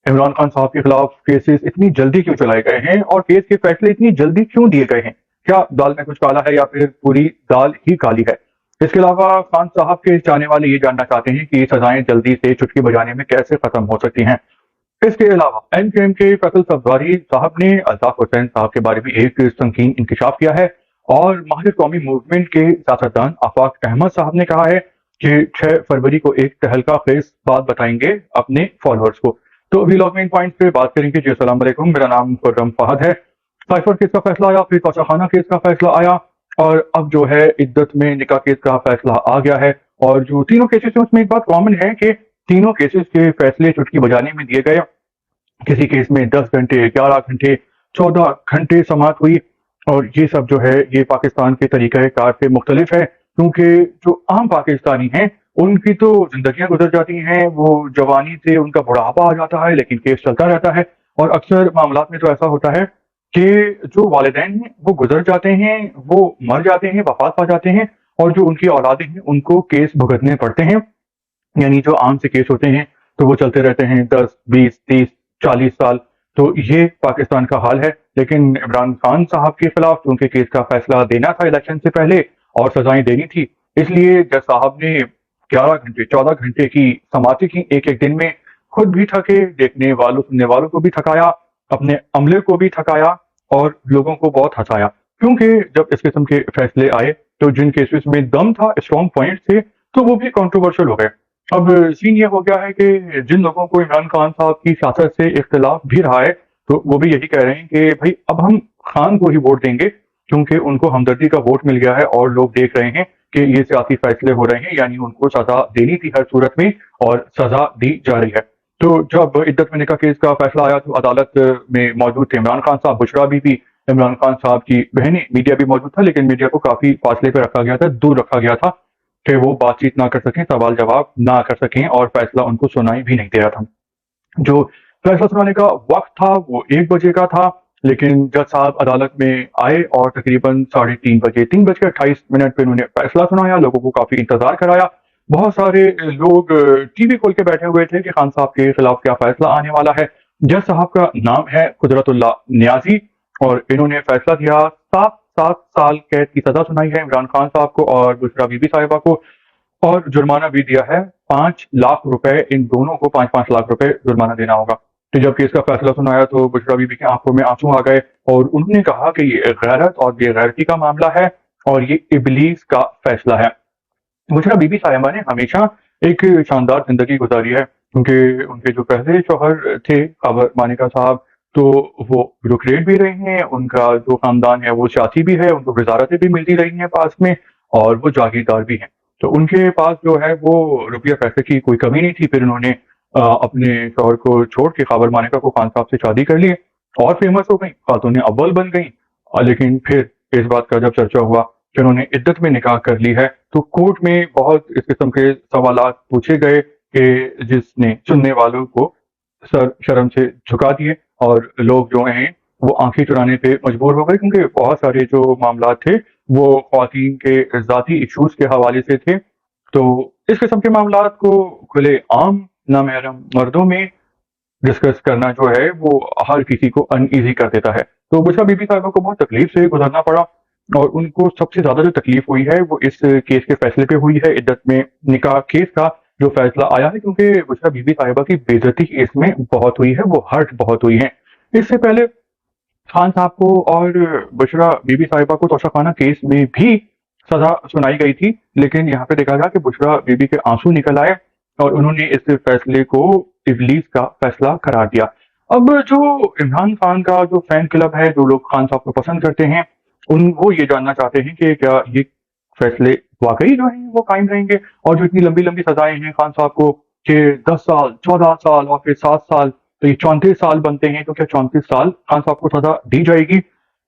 عمران خان صاحب کے خلاف کیسز اتنی جلدی کیوں چلائے گئے ہیں اور کیس کے فیصلے اتنی جلدی کیوں دیے گئے ہیں؟ کیا دال میں کچھ کالا ہے یا پھر پوری دال ہی کالی ہے؟ اس کے علاوہ خان صاحب کے چاہنے والے یہ جاننا چاہتے ہیں کہ سزائیں جلدی سے چٹکی بجانے میں کیسے ختم ہو سکتی ہیں۔ اس کے علاوہ ایم کیو ایم کے فیصل صفداری صاحب نے الطاف حسین صاحب کے بارے میں ایک سنگین انکشاف کیا ہے، اور ماہر قومی موومنٹ کے سیاستدان آفاق احمد صاحب نے کہا ہے کہ 6 فروری کو ایک تہلکہ خیز بات بتائیں گے اپنے فالوورز کو۔ تو ویلاگ میں ان پوائنٹس پہ بات کریں گے۔ جی السلام علیکم، میرا نام خرم فہد ہے۔ سائفر کیس کا فیصلہ آیا، پھر کوثر خانہ کیس کا فیصلہ آیا، اور اب جو ہے عدت میں نکاح کیس کا فیصلہ آ گیا ہے۔ اور جو تینوں کیسز ہیں اس میں ایک بات کامن ہے کہ تینوں کیسز کے فیصلے چٹکی بجانے میں دیے گئے۔ کسی کیس میں 10 گھنٹے، 11 گھنٹے، 14 گھنٹے سماعت ہوئی، اور یہ سب جو ہے یہ پاکستان کے طریقہ کار سے مختلف ہے، کیونکہ جو عام پاکستانی ہیں ان کی تو زندگیاں گزر جاتی ہیں، وہ جوانی سے ان کا بڑھاپا آ جاتا ہے لیکن کیس چلتا رہتا ہے۔ اور اکثر معاملات میں تو ایسا ہوتا ہے کہ جو والدین ہیں وہ گزر جاتے ہیں، وہ مر جاتے ہیں، وفات پا جاتے ہیں، اور جو ان کی اولادیں ہیں ان کو کیس بھگتنے پڑتے ہیں۔ یعنی جو عام سے کیس ہوتے ہیں تو وہ چلتے رہتے ہیں 10، 20، 30، 40 سال۔ تو یہ پاکستان کا حال ہے۔ لیکن عمران خان صاحب کے خلاف چونکہ کیس کا فیصلہ دینا تھا الیکشن سے پہلے اور سزائیں دینی تھی، اس لیے جج صاحب نے 11 گھنٹے، 14 گھنٹے کی سماعتیں کی ایک ایک دن میں۔ خود بھی تھکے، دیکھنے والوں سننے والوں کو بھی تھکایا، اپنے عملے کو بھی تھکایا، اور لوگوں کو بہت ہنسایا، کیونکہ جب اس قسم کے فیصلے آئے تو جن کیسز میں دم تھا، اسٹرانگ پوائنٹ تھے، تو وہ بھی کنٹروورشل ہو گئے۔ اب سین یہ ہو گیا ہے کہ جن لوگوں کو عمران خان صاحب کی سیاست سے اختلاف بھی رہا ہے تو وہ بھی یہی کہہ رہے ہیں کہ بھائی اب ہم خان کو ہی ووٹ دیں گے، کیونکہ ان کو ہمدردی کا ووٹ مل گیا ہے، اور لوگ دیکھ رہے ہیں کہ یہ سیاسی فیصلے ہو رہے ہیں، یعنی ان کو سزا دینی تھی ہر صورت میں، اور سزا دی جا رہی ہے۔ تو جب عدت میں نکاح کیس کا فیصلہ آیا تو عدالت میں موجود تھے عمران خان صاحب، بشرا بی بی، عمران خان صاحب کی بہنیں، میڈیا بھی موجود تھا، لیکن میڈیا کو کافی فاصلے پہ رکھا گیا تھا، دور رکھا گیا تھا کہ وہ بات چیت نہ کر سکیں، سوال جواب نہ کر سکیں، اور فیصلہ ان کو سنائی بھی نہیں دے رہا تھا۔ جو فیصلہ سنانے کا وقت تھا وہ 1 بجے کا تھا، لیکن جج صاحب عدالت میں آئے اور تقریباً 3:30 بجے، 3:28 پہ انہوں نے فیصلہ سنایا، لوگوں کو کافی انتظار کرایا۔ بہت سارے لوگ ٹی وی کھول کے بیٹھے ہوئے تھے کہ خان صاحب کے خلاف کیا فیصلہ آنے والا ہے۔ جج صاحب کا نام ہے قدرت اللہ نیازی، اور انہوں نے فیصلہ دیا، 7 سال قید کی سزا سنائی ہے عمران خان صاحب کو اور بشرا بی بی صاحبہ کو، اور جرمانہ بھی دیا ہے 5 لاکھ روپے، ان دونوں کو 5 لاکھ روپے جرمانہ دینا ہوگا۔ تو جب کیس کا فیصلہ سنایا تو بشرا بی بی کی آنکھوں میں آنسو آ گئے، اور انہوں نے کہا کہ یہ غیرت اور بے غیرتی کا معاملہ ہے، اور یہ ابلیس کا فیصلہ ہے۔ بشرا بی بی صاحبہ نے ہمیشہ ایک شاندار زندگی گزاری ہے، کیونکہ ان کے جو پہلے شوہر تھے خاور مانیکا صاحب، تو وہ بیوروکریٹ بھی رہے ہیں، ان کا جو خاندان ہے وہ سیاسی بھی ہے، ان کو وزارتیں بھی ملتی رہی ہیں پاس میں، اور وہ جاگیردار بھی ہیں۔ تو ان کے پاس جو ہے وہ روپیہ پیسے کی کوئی کمی نہیں تھی۔ پھر انہوں نے اپنے شوہر کو چھوڑ کے خاور مانیکا کو خان صاحب سے شادی کر لی، اور فیمس ہو گئی، خاتون اول بن گئی۔ لیکن پھر اس بات کا جب چرچا ہوا کہ انہوں نے عدت میں نکاح کر لی ہے، تو کورٹ میں بہت اس قسم کے سوالات پوچھے گئے کہ جس نے سننے والوں کو سر شرم سے جھکا دیے، اور لوگ جو ہیں وہ آنکھیں چرانے پہ مجبور ہو گئے، کیونکہ بہت سارے جو معاملات تھے وہ خواتین کے ذاتی ایشوز کے حوالے سے تھے۔ تو اس قسم کے معاملات کو کھلے عام نامحرم مردوں میں ڈسکس کرنا جو ہے وہ ہر کسی کو ان ایزی کر دیتا ہے۔ تو بشرا بی بی صاحبہ کو بہت تکلیف سے گزرنا پڑا، اور ان کو سب سے زیادہ جو تکلیف ہوئی ہے وہ اس کیس کے فیصلے پہ ہوئی ہے، عدت میں نکاح کیس کا جو فیصلہ آیا ہے، کیونکہ بشرا بی بی صاحبہ کی بے عزتی اس میں بہت ہوئی ہے، وہ ہرٹ بہت ہوئی ہے۔ اس سے پہلے خان صاحب کو اور بشرا بی بی صاحبہ کو توشہ خانہ کیس میں بھی سزا سنائی گئی تھی، لیکن یہاں پہ دیکھا گیا کہ بشرا بی بی کے آنسو نکل آئے، اور انہوں نے اس فیصلے کو ابلیس کا فیصلہ قرار دیا۔ اب جو عمران خان کا جو فین کلب ہے، جو لوگ خان صاحب کو پسند کرتے ہیں، وہ یہ جاننا چاہتے ہیں کہ کیا یہ فیصلے واقعی جو ہیں وہ قائم رہیں گے، اور جو اتنی لمبی لمبی سزائیں ہیں خان صاحب کو کہ 10 سال، 14 سال اور پھر 7 سال، تو یہ 34 سال بنتے ہیں، تو کیا 34 سال خان صاحب کو سزا دی جائے گی؟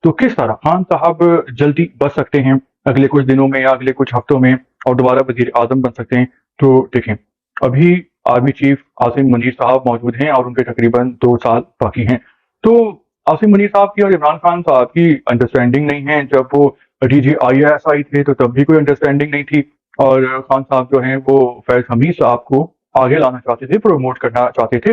تو کس طرح خان صاحب جلدی بچ سکتے ہیں اگلے کچھ دنوں میں یا اگلے کچھ ہفتوں میں، اور دوبارہ وزیر اعظم بن سکتے ہیں؟ تو دیکھیں، ابھی آرمی چیف عاصم منیر صاحب موجود ہیں، اور ان کے تقریباً 2 سال باقی ہیں۔ تو عاصم منیر صاحب کی اور عمران خان صاحب کی انڈرسٹینڈنگ نہیں ہے۔ جب وہ D G I S I تھے تو تب بھی کوئی انڈرسٹینڈنگ نہیں تھی، اور خان صاحب جو ہیں وہ فیض حمید صاحب کو آگے لانا چاہتے تھے، پروموٹ کرنا چاہتے تھے۔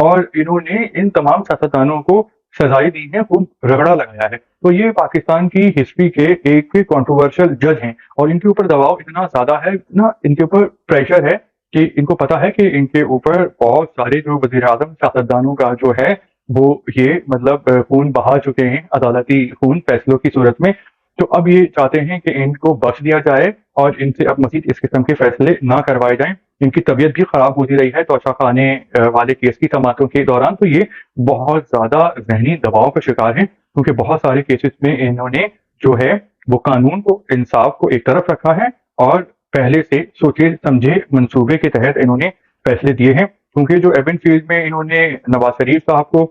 اور انہوں نے ان تمام سیاستدانوں کو سزائیں دی ہیں، خوب رگڑا لگایا ہے. تو یہ پاکستان کی ہسٹری کے ایک کنٹروورشل جج ہیں، اور ان کے اوپر دباؤ اتنا زیادہ ہے، اتنا ان کے اوپر پریشر ہے کہ ان کو پتا ہے کہ ان کے اوپر بہت سارے جو وزیر اعظم سیاستدانوں کا جو ہے وہ یہ مطلب خون بہا چکے ہیں، عدالتی خون فیصلوں کی صورت میں. تو اب یہ چاہتے ہیں کہ ان کو بخش دیا جائے اور ان سے اب مزید اس قسم کے فیصلے نہ کروائے جائیں. ان کی طبیعت بھی خراب ہوتی رہی ہے توشہ خانے والے کیس کی سماعتوں کے دوران، تو یہ بہت زیادہ ذہنی دباؤ کا شکار ہیں، کیونکہ بہت سارے کیسز میں انہوں نے جو ہے وہ قانون کو، انصاف کو ایک طرف رکھا ہے اور پہلے سے سوچے سمجھے منصوبے کے تحت انہوں نے فیصلے دیے ہیں. کیونکہ جو ایون فیلڈ میں انہوں نے نواز شریف صاحب کو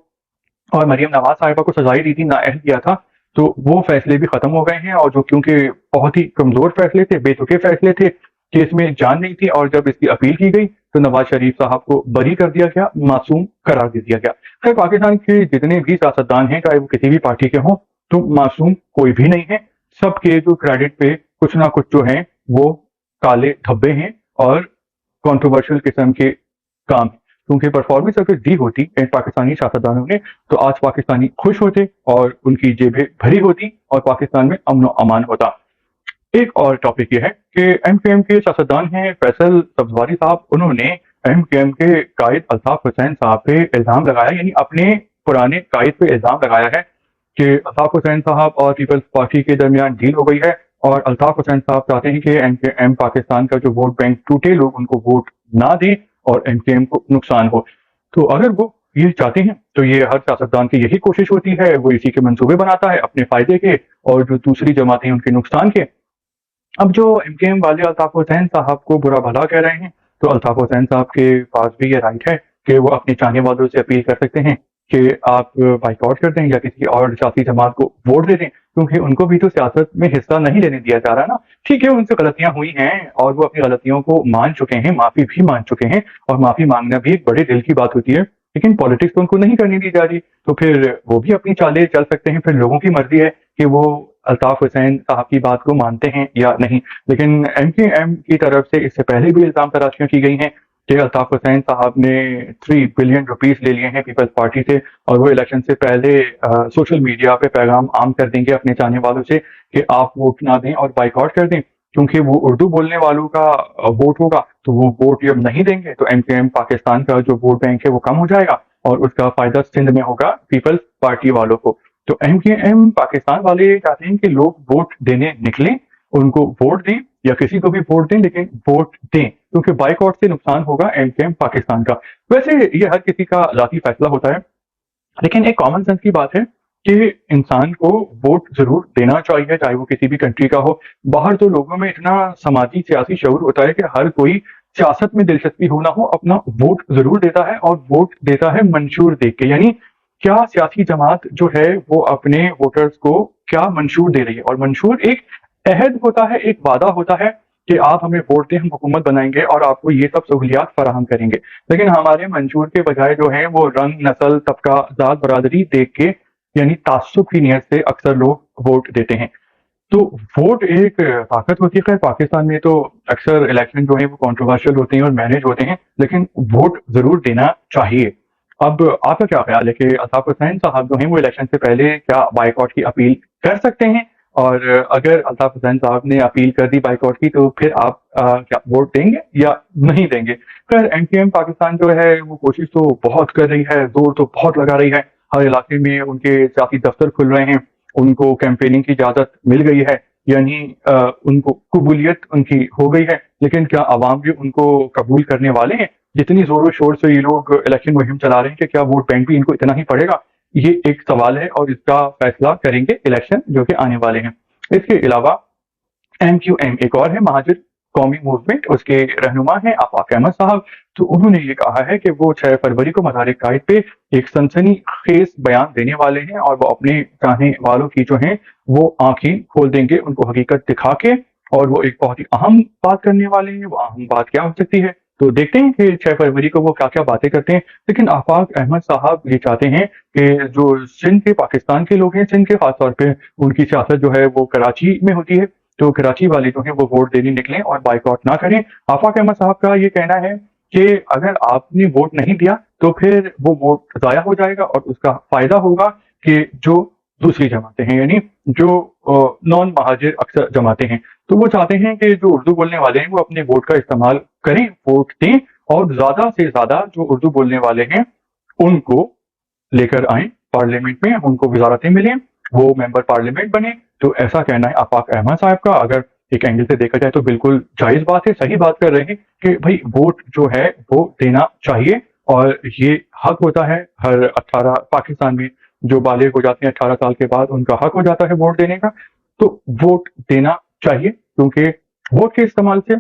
اور مریم نواز صاحبہ کو سزائیں دی تھی، نااہل کیا تھا، تو وہ فیصلے بھی ختم ہو گئے ہیں. اور جو کیونکہ بہت ہی کمزور فیصلے تھے، بے تکے فیصلے تھے، کیس میں جان نہیں تھی، اور جب اس کی اپیل کی گئی تو نواز شریف صاحب کو بری کر دیا گیا، معصوم قرار دے دیا گیا. خیر، پاکستان کے جتنے بھی سیاستدان ہیں، چاہے وہ کسی بھی پارٹی کے ہوں، تو معصوم کوئی بھی نہیں ہے. سب کے جو کریڈٹ پہ کچھ نہ کچھ جو ہیں وہ کالے دھبے ہیں اور کنٹروورشل قسم کے کام ہیں. کیونکہ پرفارمنس اگر دی ہوتی ان پاکستانی سیاستدانوں نے تو آج پاکستانی خوش ہوتے اور ان کی جیبیں بھری ہوتی اور پاکستان میں امن و امان ہوتا. ایک اور ٹاپک یہ ہے کہ ایم کیو ایم کے سیاستدان ہیں فیصل سبزواری صاحب، انہوں نے ایم کیو ایم کے قائد الطاف حسین صاحب پہ الزام لگایا، یعنی اپنے پرانے قائد پہ الزام لگایا ہے کہ الطاف حسین صاحب اور پیپلز پارٹی کے درمیان ڈیل ہو گئی ہے اور الطاف حسین صاحب چاہتے ہیں کہ ایم کیو ایم پاکستان کا جو ووٹ بینک ٹوٹے، لوگ ان کو ووٹ نہ دیں اور ایم کیو ایم کو نقصان ہو. تو اگر وہ یہ چاہتے ہیں تو یہ ہر سیاستدان کی یہی کوشش ہوتی ہے، وہ اسی کے منصوبے بناتا ہے اپنے فائدے کے اور جو دوسری جماعتیں ان کے نقصان کے. اب جو ایم کیو ایم والے الطاف حسین صاحب کو برا بھلا کہہ رہے ہیں، تو الطاف حسین صاحب کے پاس بھی یہ رائٹ ہے کہ وہ اپنے چاہنے والوں سے اپیل کر سکتے ہیں کہ آپ بائیکاٹ کر دیں یا کسی اور سیاسی جماعت کو ووٹ دے دیں، کیونکہ ان کو بھی تو سیاست میں حصہ نہیں لینے دیا جا رہا نا. ٹھیک ہے، ان سے غلطیاں ہوئی ہیں اور وہ اپنی غلطیوں کو مان چکے ہیں، معافی بھی مان چکے ہیں، اور معافی مانگنا بھی ایک بڑے دل کی بات ہوتی ہے. لیکن پالیٹکس تو ان کو نہیں کرنے دی جا رہی، تو پھر وہ بھی اپنی چالیں چل سکتے ہیں. پھر لوگوں کی مرضی ہے کہ وہ الطاف حسین صاحب کی بات کو مانتے ہیں یا نہیں. لیکن ایم کیو ایم کی طرف سے اس سے پہلے بھی الزام تراشیاں کی گئی ہیں کہ الطاف حسین صاحب نے 3 بلین روپیز لے لیے ہیں پیپلز پارٹی سے، اور وہ الیکشن سے پہلے سوشل میڈیا پہ پیغام عام کر دیں گے اپنے چاہنے والوں سے کہ آپ ووٹ نہ دیں اور بائیکاٹ کر دیں، کیونکہ وہ اردو بولنے والوں کا ووٹ ہوگا تو وہ ووٹ جب نہیں دیں گے تو ایم کیو ایم پاکستان کا جو ووٹ بینک ہے وہ کم ہو جائے گا اور اس کا فائدہ سندھ میں ہوگا پیپلز پارٹی والوں کو. تو ایم کیو ایم پاکستان والے چاہتے ہیں کہ لوگ ووٹ دینے نکلیں، ان کو ووٹ دیں یا کسی کو بھی ووٹ دیں، لیکن ووٹ دیں، کیونکہ بائیک آؤٹ سے نقصان ہوگا ایم کیو ایم پاکستان کا. ویسے یہ ہر کسی کا ذاتی فیصلہ ہوتا ہے، لیکن ایک کامن سینس کی بات ہے کہ انسان کو ووٹ ضرور دینا چاہیے، چاہے وہ کسی بھی کنٹری کا ہو. باہر تو لوگوں میں اتنا سماجی سیاسی شعور ہوتا ہے کہ ہر کوئی سیاست میں دلچسپی ہو نہ ہو اپنا ووٹ ضرور دیتا ہے، اور ووٹ دیتا ہے منشور دیکھ کے، یعنی کیا سیاسی جماعت جو ہے وہ اپنے ووٹرز کو کیا منشور دے رہی ہے. اور منشور ایک عہد ہوتا ہے، ایک وعدہ ہوتا ہے کہ آپ ہمیں ووٹ دیں، ہم حکومت بنائیں گے اور آپ کو یہ سب سہولیات فراہم کریں گے. لیکن ہمارے منشور کے بجائے جو ہے وہ رنگ، نسل، طبقہ، ذات، برادری دیکھ کے، یعنی تعصب کی نیت سے اکثر لوگ ووٹ دیتے ہیں. تو ووٹ ایک طاقت ہوتی ہے. خیر، پاکستان میں تو اکثر الیکشن جو ہیں وہ کنٹروورشل ہوتے ہیں اور مینج ہوتے ہیں، لیکن ووٹ ضرور دینا چاہیے. اب آپ کا کیا خیال ہے کہ الطاف حسین صاحب جو ہیں وہ الیکشن سے پہلے کیا بائیک آؤٹ کی اپیل کر سکتے ہیں؟ اور اگر الطاف حسین صاحب نے اپیل کر دی بائیک آؤٹ کی تو پھر آپ کیا ووٹ دیں گے یا نہیں دیں گے؟ خیر، ایم کیو ایم پاکستان جو ہے وہ کوشش تو بہت کر رہی ہے، زور تو بہت لگا رہی ہے. ہر علاقے میں ان کے سیاسی دفتر کھل رہے ہیں، ان کو کیمپیننگ کی اجازت مل گئی ہے، یعنی ان کو قبولیت ان کی ہو گئی ہے. لیکن کیا عوام بھی ان کو قبول کرنے والے ہیں؟ جتنی زور و شور سے یہ لوگ الیکشن مہم چلا رہے ہیں کہ کیا ووٹ بینک بھی ان کو اتنا ہی پڑے گا؟ یہ ایک سوال ہے اور اس کا فیصلہ کریں گے الیکشن جو کہ آنے والے ہیں. اس کے علاوہ ایم کیو ایم ایک اور ہے، مہاجر قومی موومنٹ، اس کے رہنما ہیں آفاق احمد صاحب. تو انہوں نے یہ کہا ہے کہ وہ 6 فروری کو مزار قائد پہ ایک سنسنی خیز بیان دینے والے ہیں اور وہ اپنے چاہنے والوں کی جو ہیں وہ آنکھیں کھول دیں گے ان کو حقیقت دکھا کے. اور وہ ایک بہت ہی اہم بات کرنے والے ہیں. وہ اہم بات کیا ہو سکتی ہے تو دیکھتے ہیں کہ 6 فروری کو وہ کیا کیا باتیں کرتے ہیں. لیکن آفاق احمد صاحب یہ چاہتے ہیں کہ جو سندھ کے، پاکستان کے لوگ ہیں، سندھ کے خاص طور پہ ان کی سیاست جو ہے وہ کراچی میں ہوتی ہے، تو کراچی والے جو ہیں وہ ووٹ دینے نکلیں اور بائیک آؤٹ نہ کریں. آفاق احمد صاحب کا یہ کہنا ہے کہ اگر آپ نے ووٹ نہیں دیا تو پھر وہ ووٹ ضائع ہو جائے گا اور اس کا فائدہ ہوگا کہ جو دوسری جماعتیں ہیں، یعنی جو نان مہاجر اکثر جماعتیں ہیں، تو وہ چاہتے ہیں کہ جو اردو بولنے والے ہیں وہ اپنے ووٹ کا استعمال کریں، ووٹ دیں، اور زیادہ سے زیادہ جو اردو بولنے والے ہیں ان کو لے کر آئیں پارلیمنٹ میں، ان کو وزارتیں ملیں، وہ ممبر پارلیمنٹ بنے۔ تو ایسا کہنا ہے آفاق احمد صاحب کا، اگر ایک اینگل سے دیکھا جائے تو بالکل جائز بات ہے، صحیح بات کر رہے ہیں کہ بھائی ووٹ جو ہے وہ دینا چاہیے، اور یہ حق ہوتا ہے ہر 18 پاکستان میں جو بالغ ہو جاتے ہیں 18 سال کے بعد، ان کا حق ہو جاتا ہے ووٹ دینے کا، تو ووٹ دینا چاہیے، کیونکہ ووٹ کے استعمال سے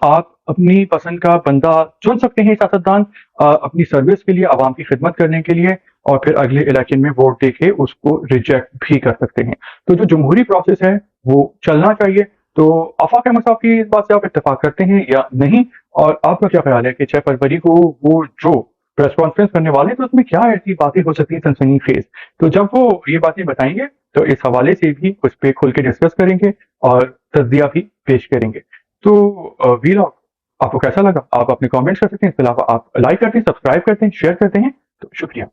آپ اپنی پسند کا بندہ چن سکتے ہیں، سیاستدان اپنی سروس کے لیے، عوام کی خدمت کرنے کے لیے، اور پھر اگلے الیکشن میں ووٹ دے کے اس کو ریجیکٹ بھی کر سکتے ہیں۔ تو جو جمہوری پروسیس ہے وہ چلنا چاہیے۔ تو آفاق احمد صاحب کی اس بات سے آپ اتفاق کرتے ہیں یا نہیں؟ اور آپ کا کیا خیال ہے کہ 6 فروری کو وہ جو پریس کانفرنس کرنے والے تو اس میں کیا ایسی باتیں ہو سکتی ہیں سنسنی خیز؟ تو جب وہ یہ باتیں بتائیں گے تو اس حوالے سے بھی اس پہ کھل کے ڈسکس کریں گے اور تجزیہ بھی پیش کریں گے۔ تو ویلاگ آپ کو کیسا لگا؟ آپ اپنے کامنٹس کر سکتے ہیں، اس کے علاوہ آپ لائک کرتے ہیں، سبسکرائب کرتے ہیں، شیئر کرتے ہیں۔ تو شکریہ۔